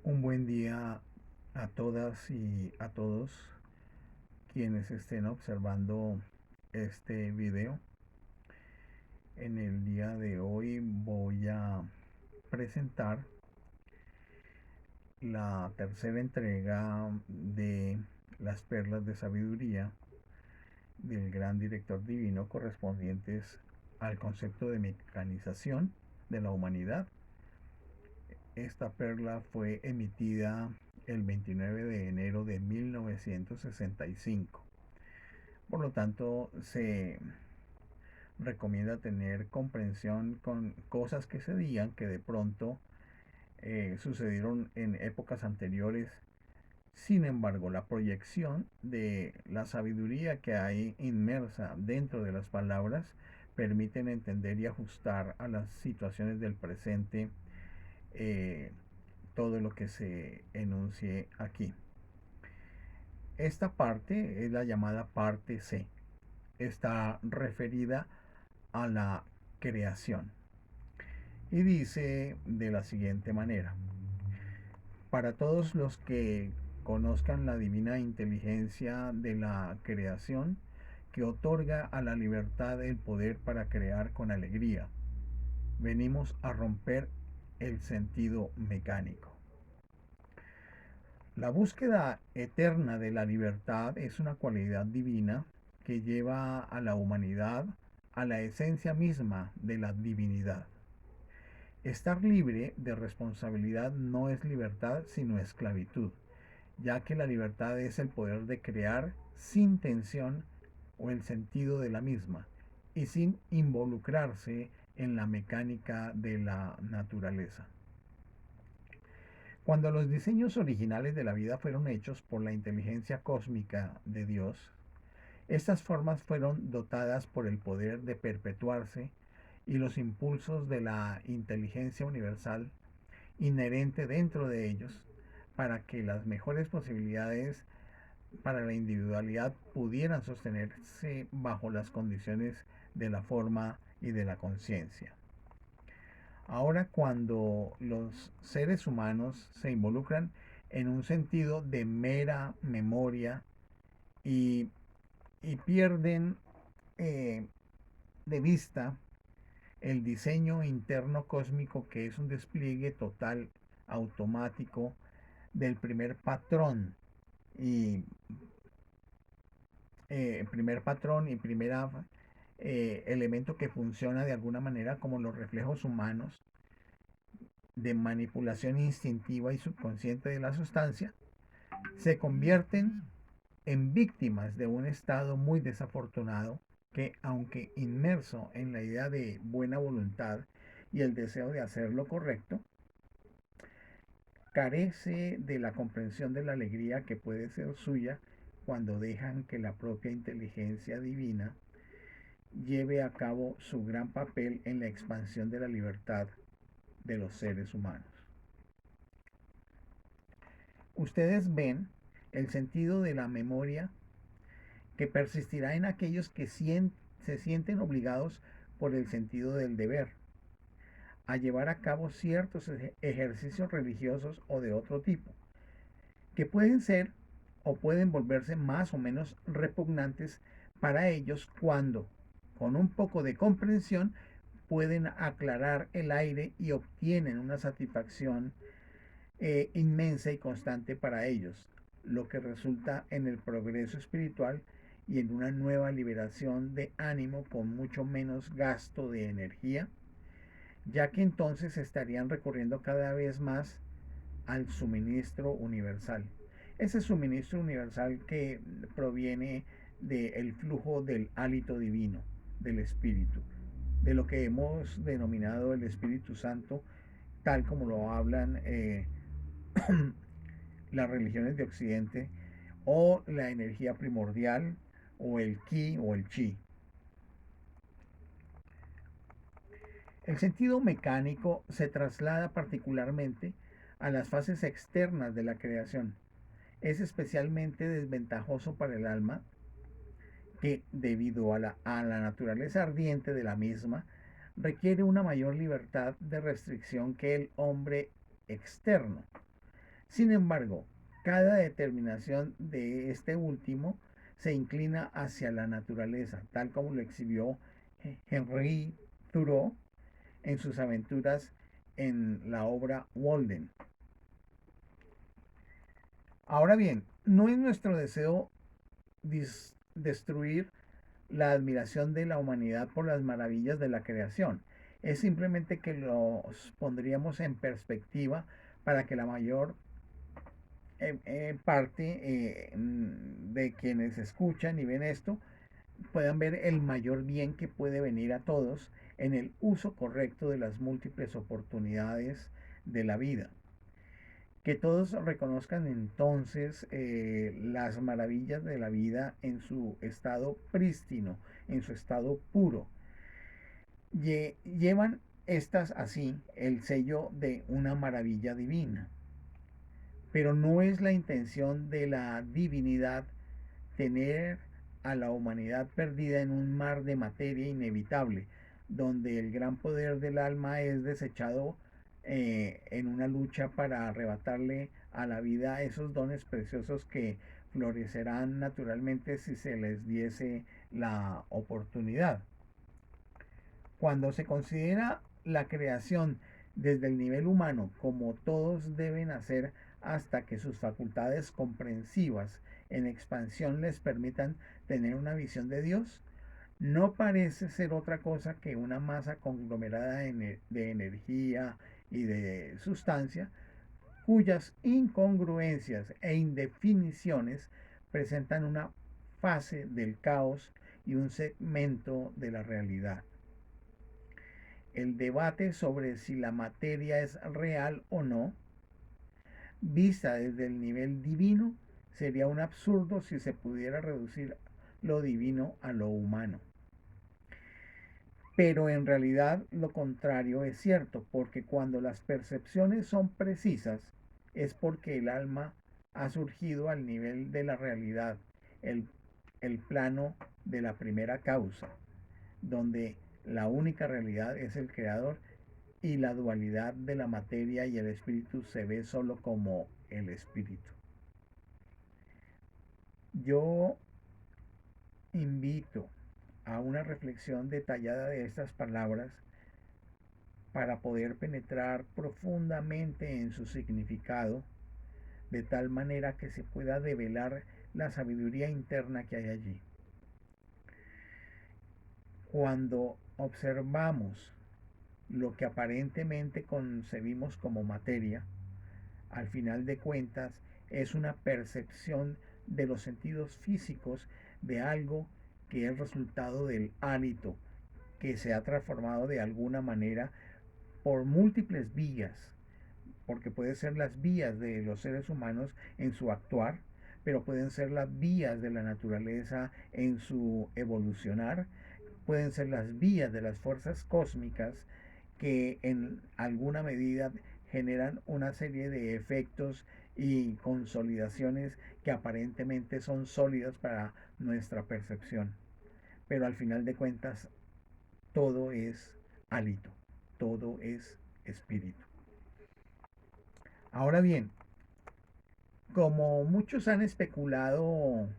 Un buen día a todas y a todos quienes estén observando este video. En el día de hoy voy a presentar la tercera entrega de las perlas de sabiduría del gran director divino correspondientes al concepto de mecanización de la humanidad. Esta perla fue emitida el 29 de enero de 1965. Por lo tanto, se recomienda tener comprensión con cosas que se digan que de pronto sucedieron en épocas anteriores. Sin embargo, la proyección de la sabiduría que hay inmersa dentro de las palabras permiten entender y ajustar a las situaciones del presente eh, todo lo que se enuncie aquí. Esta parte es la llamada parte C. Está referida a la creación. Y dice de la siguiente manera: para todos los que conozcan la divina inteligencia de la creación, que otorga a la libertad el poder para crear con alegría, venimos a romper el sentido mecánico. La búsqueda eterna de la libertad es una cualidad divina que lleva a la humanidad a la esencia misma de la divinidad. Estar libre de responsabilidad no es libertad, sino esclavitud, ya que la libertad es el poder de crear sin tensión o el sentido de la misma, y sin involucrarse en la mecánica de la naturaleza. Cuando los diseños originales de la vida fueron hechos por la inteligencia cósmica de Dios, estas formas fueron dotadas por el poder de perpetuarse y los impulsos de la inteligencia universal inherente dentro de ellos para que las mejores posibilidades para la individualidad pudieran sostenerse bajo las condiciones de la forma y de la conciencia. Ahora, cuando los seres humanos se involucran en un sentido de mera memoria y, y pierden eh, de vista el diseño interno cósmico, que es un despliegue total automático del y primer patrón y primera elemento que funciona de alguna manera como los reflejos humanos de manipulación instintiva y subconsciente de la sustancia, se convierten en víctimas de un estado muy desafortunado que, aunque inmerso en la idea de buena voluntad y el deseo de hacer lo correcto, carece de la comprensión de la alegría que puede ser suya cuando dejan que la propia inteligencia divina lleve a cabo su gran papel en la expansión de la libertad de los seres humanos. Ustedes ven el sentido de la memoria que persistirá en aquellos que se sienten obligados por el sentido del deber a llevar a cabo ciertos ejercicios religiosos o de otro tipo, que pueden ser o pueden volverse más o menos repugnantes para ellos cuando, con un poco de comprensión, pueden aclarar el aire y obtienen una satisfacción inmensa y constante para ellos, lo que resulta en el progreso espiritual y en una nueva liberación de ánimo con mucho menos gasto de energía, ya que entonces estarían recurriendo cada vez más al suministro universal. Ese suministro universal que proviene del flujo del hálito divino, del Espíritu, de lo que hemos denominado el Espíritu Santo, tal como lo hablan las religiones de Occidente, o la energía primordial, o el ki o el chi. El sentido mecánico se traslada particularmente a las fases externas de la creación. Es especialmente desventajoso para el alma que, debido a la naturaleza ardiente de la misma, requiere una mayor libertad de restricción que el hombre externo. Sin embargo, cada determinación de este último se inclina hacia la naturaleza, tal como lo exhibió Henri Thoreau en sus aventuras en la obra Walden. Ahora bien, no es nuestro deseo destruir la admiración de la humanidad por las maravillas de la creación. Es simplemente que los pondríamos en perspectiva para que la mayor parte de quienes escuchan y ven esto puedan ver el mayor bien que puede venir a todos en el uso correcto de las múltiples oportunidades de la vida. Que todos reconozcan entonces las maravillas de la vida en su estado prístino, en su estado puro. Llevan estas así el sello de una maravilla divina. Pero no es la intención de la divinidad tener a la humanidad perdida en un mar de materia inevitable, donde el gran poder del alma es desechado en una lucha para arrebatarle a la vida esos dones preciosos que florecerán naturalmente si se les diese la oportunidad. Cuando se considera la creación desde el nivel humano, como todos deben hacer hasta que sus facultades comprensivas en expansión les permitan tener una visión de Dios, no parece ser otra cosa que una masa conglomerada de energía y de sustancia, cuyas incongruencias e indefiniciones presentan una fase del caos y un segmento de la realidad. El debate sobre si la materia es real o no, vista desde el nivel divino, sería un absurdo si se pudiera reducir lo divino a lo humano. Pero en realidad lo contrario es cierto, porque cuando las percepciones son precisas, es porque el alma ha surgido al nivel de la realidad, el, el plano de la primera causa, donde la única realidad es el creador y la dualidad de la materia y el espíritu se ve solo como el espíritu. Yo invito a una reflexión detallada de estas palabras para poder penetrar profundamente en su significado, de tal manera que se pueda develar la sabiduría interna que hay allí. Cuando observamos lo que aparentemente concebimos como materia, al final de cuentas es una percepción de los sentidos físicos de algo que es resultado del hálito, que se ha transformado de alguna manera por múltiples vías, porque pueden ser las vías de los seres humanos en su actuar, pero pueden ser las vías de la naturaleza en su evolucionar, pueden ser las vías de las fuerzas cósmicas que en alguna medida generan una serie de efectos y consolidaciones que aparentemente son sólidas para nuestra percepción. Pero al final de cuentas, todo es hálito, todo es espíritu. Ahora bien, como muchos han especulado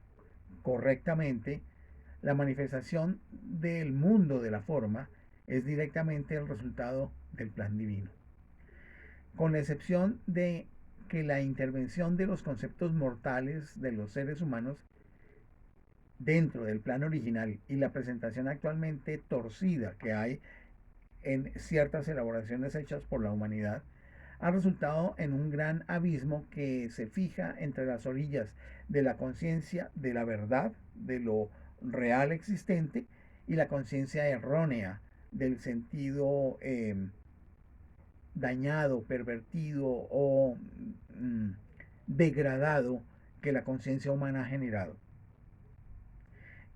correctamente, la manifestación del mundo de la forma es directamente el resultado del plan divino. Con la excepción de que la intervención de los conceptos mortales de los seres humanos dentro del plan original y la presentación actualmente torcida que hay en ciertas elaboraciones hechas por la humanidad, ha resultado en un gran abismo que se fija entre las orillas de la conciencia de la verdad, de lo real existente, y la conciencia errónea del sentido dañado, pervertido o degradado que la conciencia humana ha generado.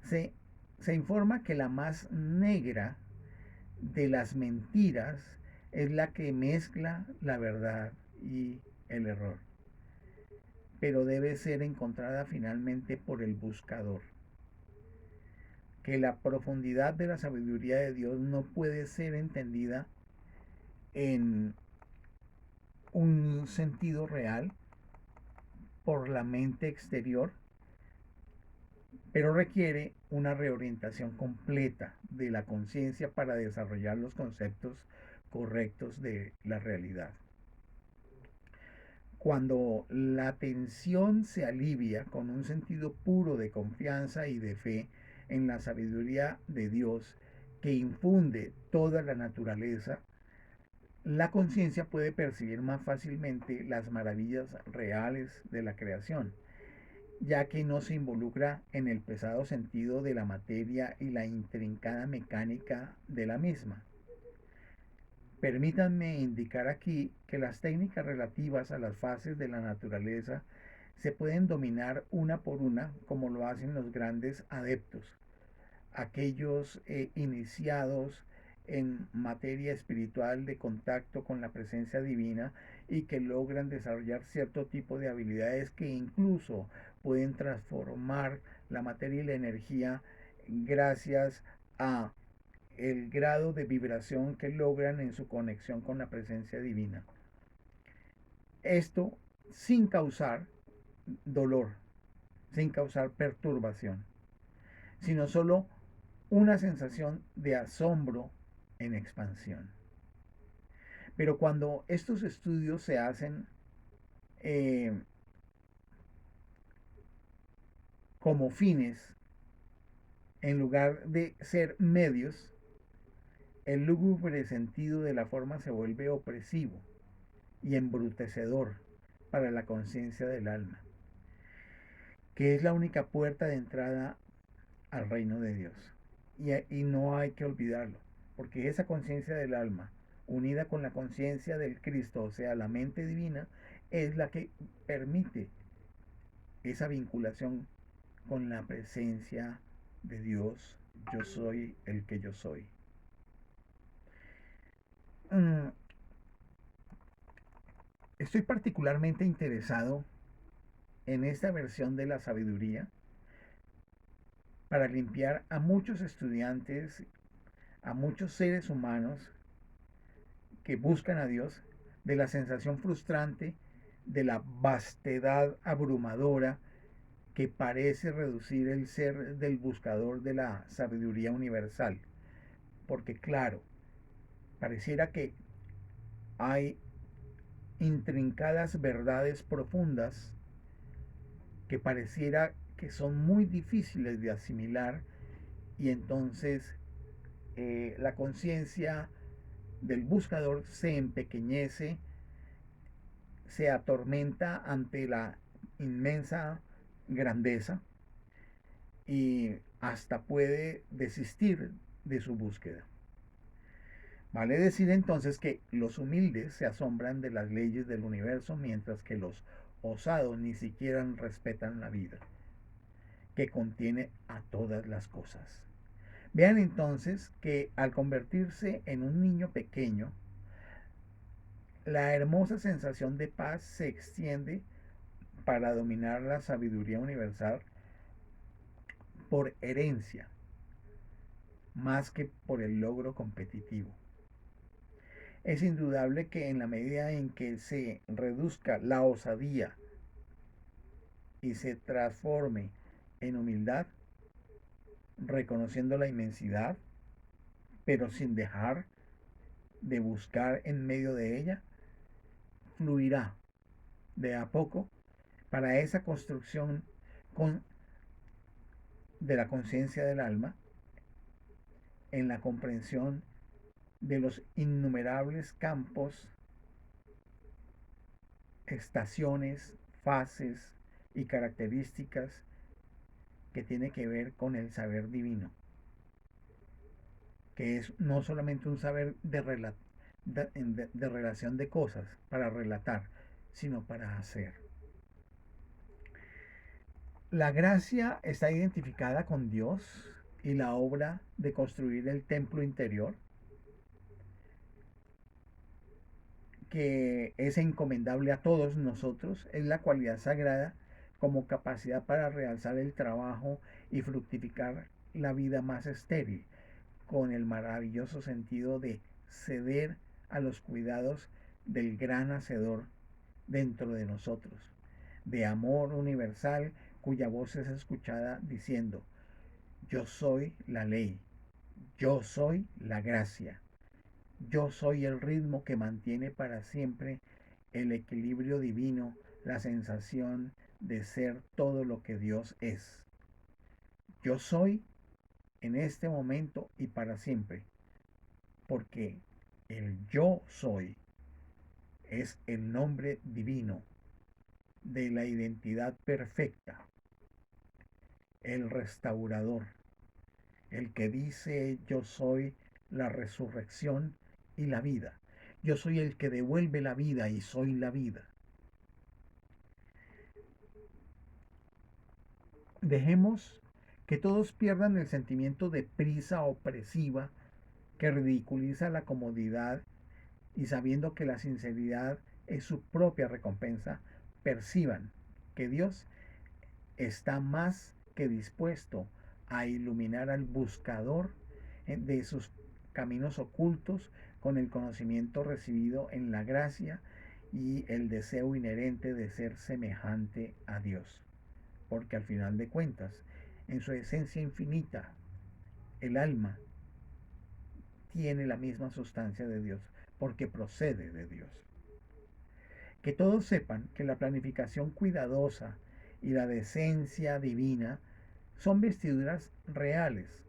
Se, se informa que la más negra de las mentiras es la que mezcla la verdad y el error, pero debe ser encontrada finalmente por el buscador. Que la profundidad de la sabiduría de Dios no puede ser entendida en un sentido real por la mente exterior, pero requiere una reorientación completa de la conciencia para desarrollar los conceptos correctos de la realidad. Cuando la tensión se alivia con un sentido puro de confianza y de fe en la sabiduría de Dios que infunde toda la naturaleza, la conciencia puede percibir más fácilmente las maravillas reales de la creación, ya que no se involucra en el pesado sentido de la materia y la intrincada mecánica de la misma. Permítanme indicar aquí que las técnicas relativas a las fases de la naturaleza se pueden dominar una por una como lo hacen los grandes adeptos, aquellos iniciados en materia espiritual de contacto con la presencia divina y que logran desarrollar cierto tipo de habilidades que incluso pueden transformar la materia y la energía gracias a el grado de vibración que logran en su conexión con la presencia divina. Esto sin causar dolor, sin causar perturbación, sino solo una sensación de asombro en expansión. Pero cuando estos estudios se hacen como fines, en lugar de ser medios, el lúgubre sentido de la forma se vuelve opresivo y embrutecedor para la conciencia del alma, que es la única puerta de entrada al reino de Dios. Y no hay que olvidarlo, porque esa conciencia del alma, unida con la conciencia del Cristo, o sea, la mente divina, es la que permite esa vinculación con la presencia de Dios. Yo soy el que yo soy. Estoy particularmente interesado en esta versión de la sabiduría para limpiar a muchos estudiantes, a muchos seres humanos que buscan a Dios de la sensación frustrante de la vastedad abrumadora que parece reducir el ser del buscador de la sabiduría universal. Porque claro, pareciera que hay intrincadas verdades profundas que pareciera que son muy difíciles de asimilar y entonces la conciencia del buscador se empequeñece, se atormenta ante la inmensa grandeza y hasta puede desistir de su búsqueda. Vale decir entonces que los humildes se asombran de las leyes del universo mientras que los osados ni siquiera respetan la vida, que contiene a todas las cosas. Vean entonces que al convertirse en un niño pequeño, la hermosa sensación de paz se extiende para dominar la sabiduría universal por herencia, más que por el logro competitivo. Es indudable que en la medida en que se reduzca la osadía y se transforme en humildad, reconociendo la inmensidad, pero sin dejar de buscar en medio de ella, fluirá de a poco para esa construcción de la conciencia del alma en la comprensión de los innumerables campos, estaciones, fases y características que tiene que ver con el saber divino, que es no solamente un saber de relación de cosas para relatar, sino para hacer. La gracia está identificada con Dios y la obra de construir el templo interior, que es encomendable a todos nosotros, es la cualidad sagrada como capacidad para realzar el trabajo y fructificar la vida más estéril, con el maravilloso sentido de ceder a los cuidados del gran hacedor dentro de nosotros, de amor universal cuya voz es escuchada diciendo, yo soy la ley, yo soy la gracia, yo soy el ritmo que mantiene para siempre el equilibrio divino, la sensación de ser todo lo que Dios es. Yo soy en este momento y para siempre, porque el yo soy es el nombre divino de la identidad perfecta, el restaurador, el que dice yo soy la resurrección y la vida. Yo soy el que devuelve la vida y soy la vida. Dejemos que todos pierdan el sentimiento de prisa opresiva que ridiculiza la comodidad y sabiendo que la sinceridad es su propia recompensa, perciban que Dios está más que dispuesto a iluminar al buscador de sus caminos ocultos con el conocimiento recibido en la gracia y el deseo inherente de ser semejante a Dios. Porque al final de cuentas, en su esencia infinita, el alma tiene la misma sustancia de Dios, porque procede de Dios. Que todos sepan que la planificación cuidadosa y la decencia divina son vestiduras reales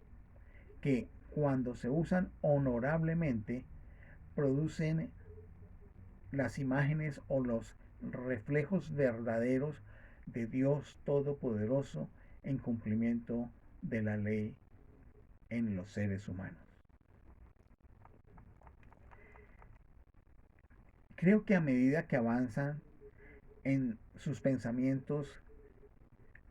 que cuando se usan honorablemente producen las imágenes o los reflejos verdaderos de Dios Todopoderoso en cumplimiento de la ley en los seres humanos. Creo que a medida que avanzan en sus pensamientos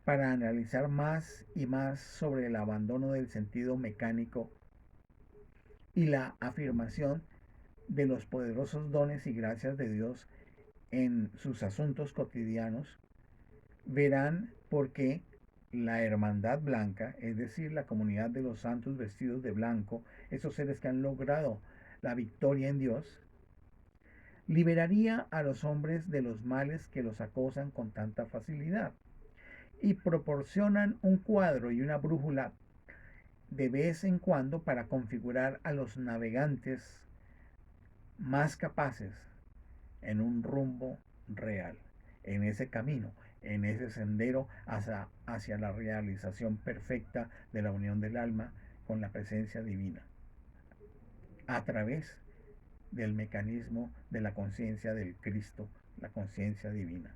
para analizar más y más sobre el abandono del sentido mecánico y la afirmación de los poderosos dones y gracias de Dios en sus asuntos cotidianos, verán por qué la hermandad blanca, es decir, la comunidad de los santos vestidos de blanco, esos seres que han logrado la victoria en Dios, liberaría a los hombres de los males que los acosan con tanta facilidad y proporcionan un cuadro y una brújula de vez en cuando para configurar a los navegantes más capaces en un rumbo real, en ese camino, en ese sendero hacia la realización perfecta de la unión del alma con la presencia divina, a través del mecanismo de la conciencia del Cristo, la conciencia divina.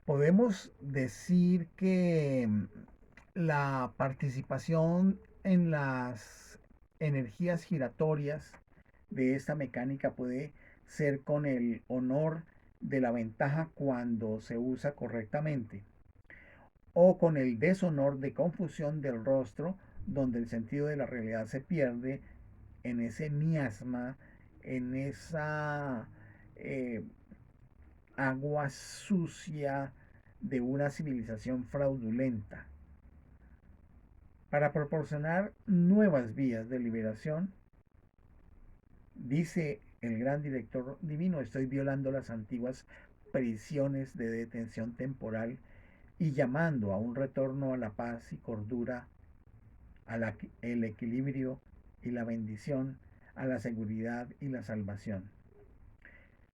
Podemos decir que la participación en las energías giratorias de esta mecánica puede ser con el honor de la ventaja cuando se usa correctamente, o con el deshonor de confusión del rostro, donde el sentido de la realidad se pierde en ese miasma, en esa eh, agua sucia de una civilización fraudulenta. Para proporcionar nuevas vías de liberación, dice el gran director divino, estoy violando las antiguas prisiones de detención temporal y llamando a un retorno a la paz y cordura, el equilibrio y la bendición, a la seguridad y la salvación.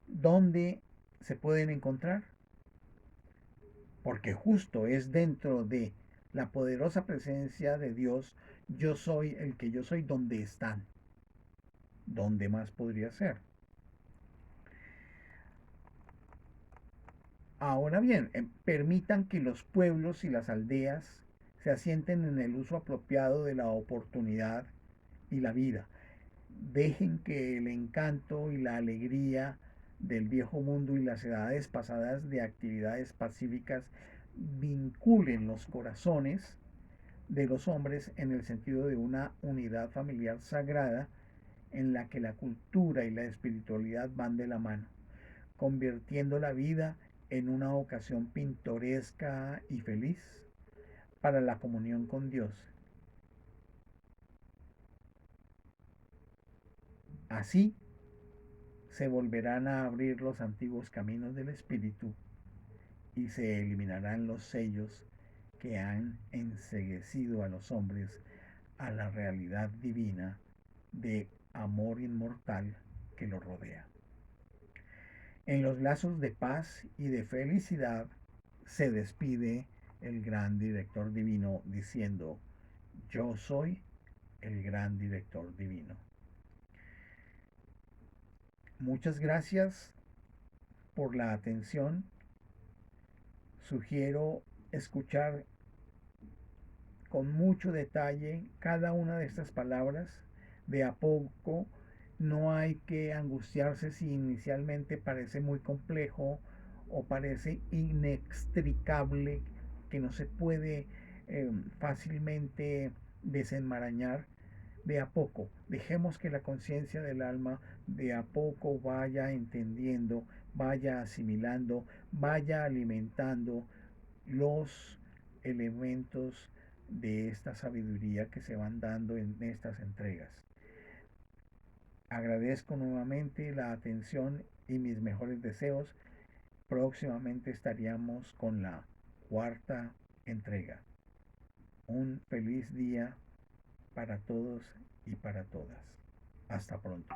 ¿Dónde se pueden encontrar? Porque justo es dentro de la poderosa presencia de Dios, yo soy el que yo soy, donde están. ¿Dónde más podría ser? Ahora bien, permitan que los pueblos y las aldeas se asienten en el uso apropiado de la oportunidad y la vida. Dejen que el encanto y la alegría del viejo mundo y las edades pasadas de actividades pacíficas vinculen los corazones de los hombres en el sentido de una unidad familiar sagrada en la que la cultura y la espiritualidad van de la mano, convirtiendo la vida en una ocasión pintoresca y feliz para la comunión con Dios. Así se volverán a abrir los antiguos caminos del Espíritu y se eliminarán los sellos que han enceguecido a los hombres a la realidad divina de amor inmortal que los rodea. En los lazos de paz y de felicidad se despide el gran director divino diciendo, yo soy el gran director divino. Muchas gracias por la atención. Sugiero escuchar con mucho detalle cada una de estas palabras. De a poco, no hay que angustiarse si inicialmente parece muy complejo o parece inextricable, que no se puede fácilmente desenmarañar. De a poco, dejemos que la conciencia del alma de a poco vaya entendiendo, vaya asimilando, vaya alimentando los elementos de esta sabiduría que se van dando en estas entregas. Agradezco nuevamente la atención y mis mejores deseos. Próximamente estaríamos con la cuarta entrega. Un feliz día para todos y para todas. Hasta pronto.